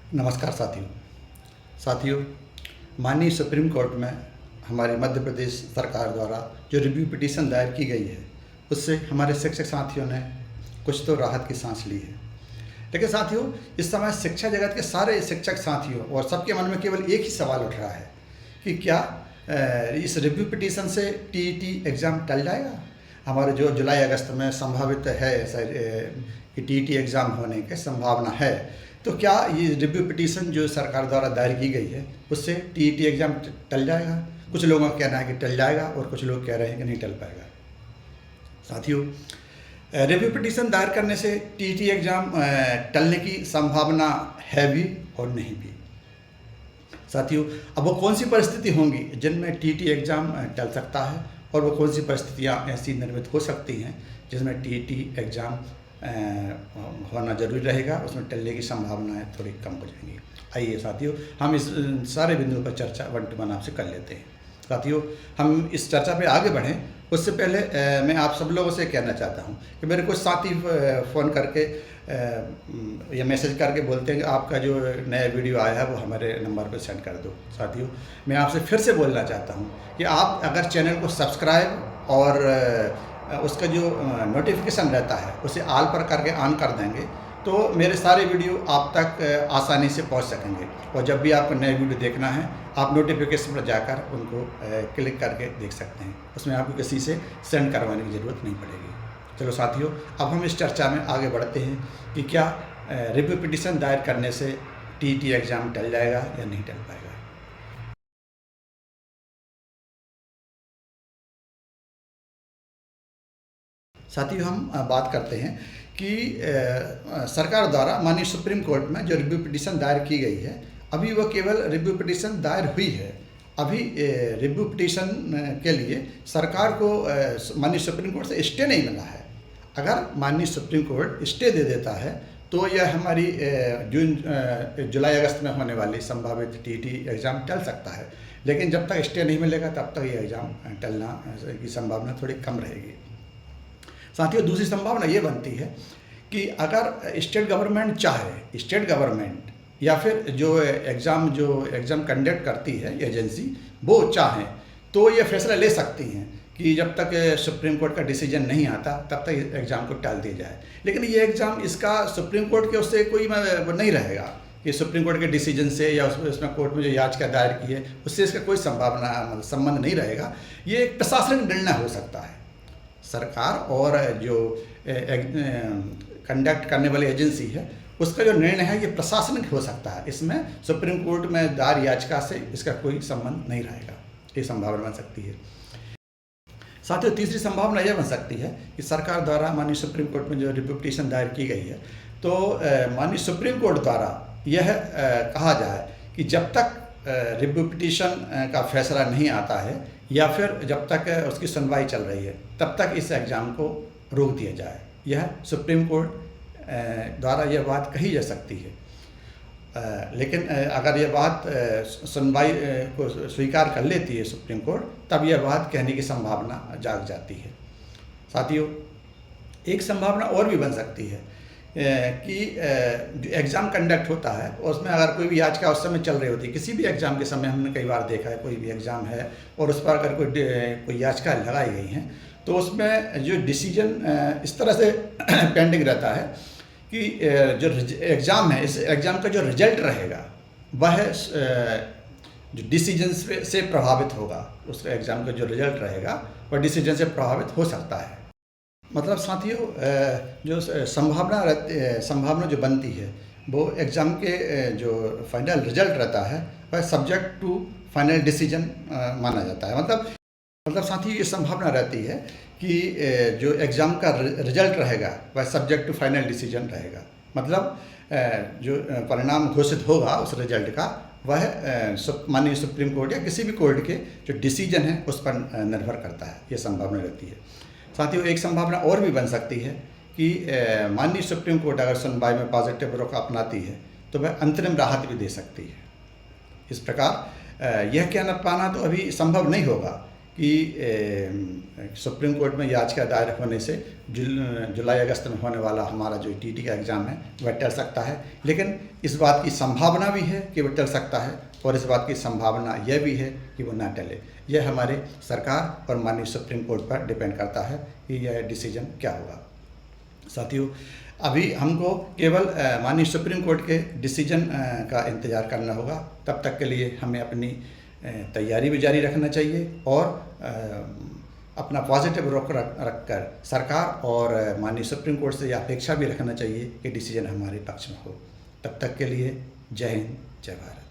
नमस्कार साथियों, माननीय सुप्रीम कोर्ट में हमारे मध्य प्रदेश सरकार द्वारा जो रिव्यू पिटीशन दायर की गई है उससे हमारे शिक्षक साथियों ने कुछ तो राहत की सांस ली है। लेकिन साथियों, इस समय शिक्षा जगत के सारे शिक्षक साथियों और सबके मन में केवल एक ही सवाल उठ रहा है कि क्या इस रिव्यू पिटीशन से टीईटी एग्ज़ाम टल जाएगा। हमारे जो जुलाई अगस्त में संभावित है कि टीईटी एग्ज़ाम होने की संभावना है, तो क्या ये रिव्यू पिटीशन जो सरकार द्वारा दायर की गई है उससे टीईटी एग्ज़ाम टल जाएगा। कुछ लोगों का कहना है कि टल जाएगा और कुछ लोग कह रहे हैं कि नहीं टल पाएगा। साथियों, रिव्यू पिटीशन दायर करने से टीईटी एग्ज़ाम टलने की संभावना है भी और नहीं भी। साथियों, अब वो कौन सी परिस्थिति होंगी जिनमें टीईटी एग्ज़ाम टल सकता है और वो कौन सी परिस्थितियाँ ऐसी निर्मित हो सकती हैं जिसमें टीईटी एग्ज़ाम होना जरूरी रहेगा, उसमें टलने की संभावनाएं थोड़ी कम हो जाएंगी। आइए साथियों, हम इस सारे बिंदुओं पर चर्चा 1 to 1 आपसे कर लेते हैं। साथियों, हम इस चर्चा पे आगे बढ़ें उससे पहले मैं आप सब लोगों से कहना चाहता हूं कि मेरे कुछ साथी फ़ोन करके या मैसेज करके बोलते हैं कि आपका जो नया वीडियो आया है वो हमारे नंबर पर सेंड कर दो। साथियों, मैं आपसे फिर से बोलना चाहता हूं कि आप अगर चैनल को सब्सक्राइब और उसका जो नोटिफिकेशन रहता है उसे ऑल पर करके ऑन कर देंगे तो मेरे सारे वीडियो आप तक आसानी से पहुंच सकेंगे। और जब भी आपको नए वीडियो देखना है आप नोटिफिकेशन पर जाकर उनको क्लिक करके देख सकते हैं। उसमें आपको किसी से सेंड करवाने की ज़रूरत नहीं पड़ेगी। चलो साथियों, अब हम इस चर्चा में आगे बढ़ते हैं कि क्या रिव्यू पिटीशन दायर करने से टीईटी एग्ज़ाम टल जाएगा या नहीं टल पाएगा। साथियों, हम बात करते हैं कि सरकार द्वारा माननीय सुप्रीम कोर्ट में जो रिव्यू पिटीशन दायर की गई है, अभी वो केवल रिव्यू पिटीशन दायर हुई है। अभी रिव्यू पिटीशन के लिए सरकार को माननीय सुप्रीम कोर्ट से स्टे नहीं मिला है। अगर माननीय सुप्रीम कोर्ट स्टे दे देता है तो यह हमारी जुलाई अगस्त में होने वाली संभावित टीईटी एग्ज़ाम टल सकता है। लेकिन जब तक स्टे नहीं मिलेगा तब तक ये एग्ज़ाम टलना की संभावना थोड़ी कम रहेगी। साथियों, दूसरी संभावना ये बनती है कि अगर स्टेट गवर्नमेंट चाहे, स्टेट गवर्नमेंट या फिर जो एग्ज़ाम कंडक्ट करती है एजेंसी वो चाहें तो ये फैसला ले सकती हैं कि जब तक सुप्रीम कोर्ट का डिसीजन नहीं आता तब तक एग्ज़ाम को टाल दिया जाए। लेकिन ये एग्ज़ाम इसका सुप्रीम कोर्ट के उससे कोई नहीं रहेगा कि सुप्रीम कोर्ट के डिसीजन से या उसमें कोर्ट में जो याचिका दायर की है उससे इसका कोई संबंध नहीं रहेगा। ये एक प्रशासनिक निर्णय हो सकता है। सरकार और जो कंडक्ट करने वाली एजेंसी है उसका जो निर्णय है ये प्रशासनिक हो सकता है। इसमें सुप्रीम कोर्ट में दायर याचिका से इसका कोई संबंध नहीं रहेगा। ये संभावना बन सकती है। साथियों, तीसरी संभावना यह बन सकती है कि सरकार द्वारा माननीय सुप्रीम कोर्ट में जो रिव्यू पिटीशन दायर की गई है तो माननीय सुप्रीम कोर्ट द्वारा यह कहा जाए कि जब तक रिव्यू पिटीशन का फैसला नहीं आता है या फिर जब तक उसकी सुनवाई चल रही है तब तक इस एग्ज़ाम को रोक दिया जाए। यह सुप्रीम कोर्ट द्वारा यह बात कही जा सकती है। लेकिन अगर यह बात सुनवाई को स्वीकार कर लेती है सुप्रीम कोर्ट तब यह बात कहने की संभावना जाग जाती है। साथियों, एक संभावना और भी बन सकती है कि जो एग्ज़ाम कंडक्ट होता है उसमें अगर कोई भी याचिका उस समय चल रही होती है, किसी भी एग्ज़ाम के समय हमने कई बार देखा है कोई भी एग्ज़ाम है और उस पर अगर कोई याचिका लगाई गई हैं तो उसमें जो डिसीजन इस तरह से पेंडिंग रहता है कि जो एग्ज़ाम है, इस एग्ज़ाम का जो रिजल्ट रहेगा वह जो डिसीजन से प्रभावित होगा। उस एग्ज़ाम का जो रिजल्ट रहेगा वह डिसीजन से प्रभावित हो सकता है। मतलब साथियों, जो संभावना जो बनती है वो एग्ज़ाम के जो फाइनल रिजल्ट रहता है वह सब्जेक्ट टू फाइनल डिसीजन माना जाता है। मतलब साथियों, ये संभावना रहती है कि जो एग्ज़ाम का रिजल्ट रहेगा वह सब्जेक्ट टू फाइनल डिसीजन रहेगा। मतलब जो परिणाम घोषित होगा उस रिजल्ट का वह माननीय सुप्रीम कोर्ट या किसी भी कोर्ट के जो डिसीजन है उस पर निर्भर करता है। ये संभावना रहती है। साथियों, एक संभावना और भी बन सकती है कि माननीय सुप्रीम कोर्ट अगर सुनवाई में पॉजिटिव रुख अपनाती है तो वह अंतरिम राहत भी दे सकती है। इस प्रकार यह कहना पाना तो अभी संभव नहीं होगा कि सुप्रीम कोर्ट में याचिका दायर होने से जुलाई अगस्त में होने वाला हमारा जो टीटी का एग्ज़ाम है वह टल सकता है। लेकिन इस बात की संभावना भी है कि वह टल सकता है, और इस बात की संभावना यह भी है कि वो ना टले। यह हमारे सरकार और माननीय सुप्रीम कोर्ट पर डिपेंड करता है कि यह डिसीजन क्या होगा। साथियों, अभी हमको केवल माननीय सुप्रीम कोर्ट के डिसीजन का इंतज़ार करना होगा। तब तक के लिए हमें अपनी तैयारी भी जारी रखना चाहिए और अपना पॉजिटिव रुख रख कर सरकार और माननीय सुप्रीम कोर्ट से यह अपेक्षा भी रखना चाहिए कि डिसीजन हमारे पक्ष में हो। तब तक के लिए जय हिंद, जय भारत।